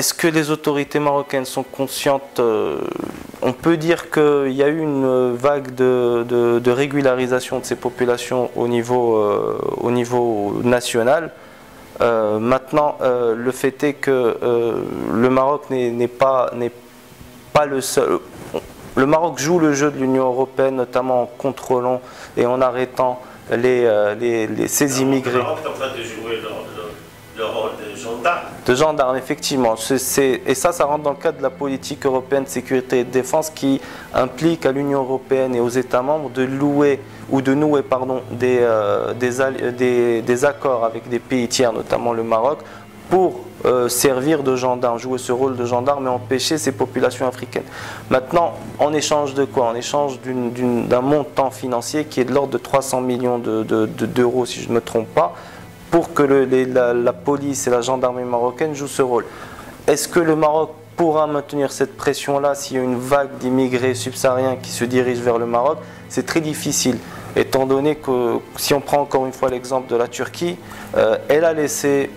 Est-ce que les autorités marocaines sont conscientes? On peut dire qu'il y a eu une vague de régularisation de ces populations au niveau national. Maintenant, le fait est que le Maroc n'est pas le seul. Le Maroc joue le jeu de l'Union européenne, notamment en contrôlant et en arrêtant ces immigrés. Le Maroc est en train de jouer le rôle de gendarme. De gendarme, effectivement. Et ça rentre dans le cadre de la politique européenne de sécurité et de défense qui implique à l'Union européenne et aux États membres de louer ou de nouer des accords avec des pays tiers, notamment le Maroc, pour servir de gendarme, jouer ce rôle de gendarme et empêcher ces populations africaines. Maintenant, en échange de quoi? En échange d'un montant financier qui est de l'ordre de 300 millions d'euros, si je ne me trompe pas, pour que la police et la gendarmerie marocaine jouent ce rôle. Est-ce que le Maroc pourra maintenir cette pression-là s'il y a une vague d'immigrés subsahariens qui se dirigent vers le Maroc? C'est très difficile, étant donné que, si on prend encore une fois l'exemple de la Turquie, elle a laissé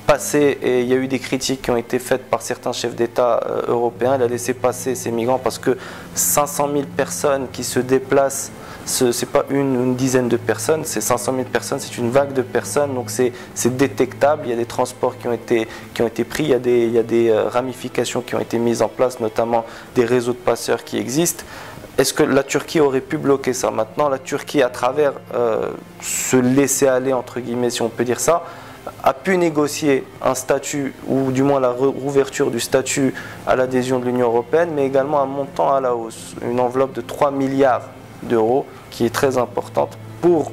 passer, et il y a eu des critiques qui ont été faites par certains chefs d'État européens, elle a laissé passer ces migrants parce que 500 000 personnes qui se déplacent, ce n'est pas une dizaine de personnes, c'est 500 000 personnes, c'est une vague de personnes, donc c'est détectable, il y a des transports qui ont été pris, il y a des ramifications qui ont été mises en place, notamment des réseaux de passeurs qui existent. Est-ce que la Turquie aurait pu bloquer ça? Maintenant, la Turquie, à travers ce laisser-aller, entre guillemets, si on peut dire ça, a pu négocier un statut, ou du moins la rouverture du statut à l'adhésion de l'Union européenne, mais également un montant à la hausse, une enveloppe de 3 milliards d'euros qui est très importante pour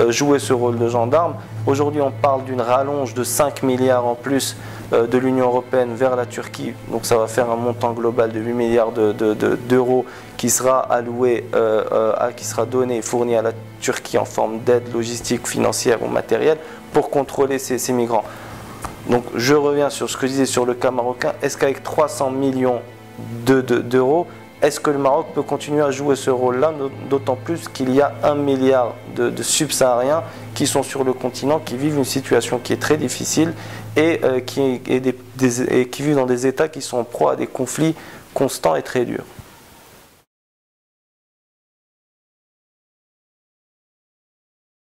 jouer ce rôle de gendarme. Aujourd'hui, on parle d'une rallonge de 5 milliards en plus de l'Union européenne vers la Turquie, donc ça va faire un montant global de 8 milliards d'euros qui sera alloué, qui sera donné et fourni à la Turquie en forme d'aide logistique, financière ou matérielle pour contrôler ces migrants. Donc je reviens sur ce que je disais sur le cas marocain. Est-ce qu'avec 300 millions d'euros, est-ce que le Maroc peut continuer à jouer ce rôle-là, d'autant plus qu'il y a 1 milliard de subsahariens qui sont sur le continent, qui vivent une situation qui est très difficile et qui vivent dans des États qui sont en proie à des conflits constants et très durs.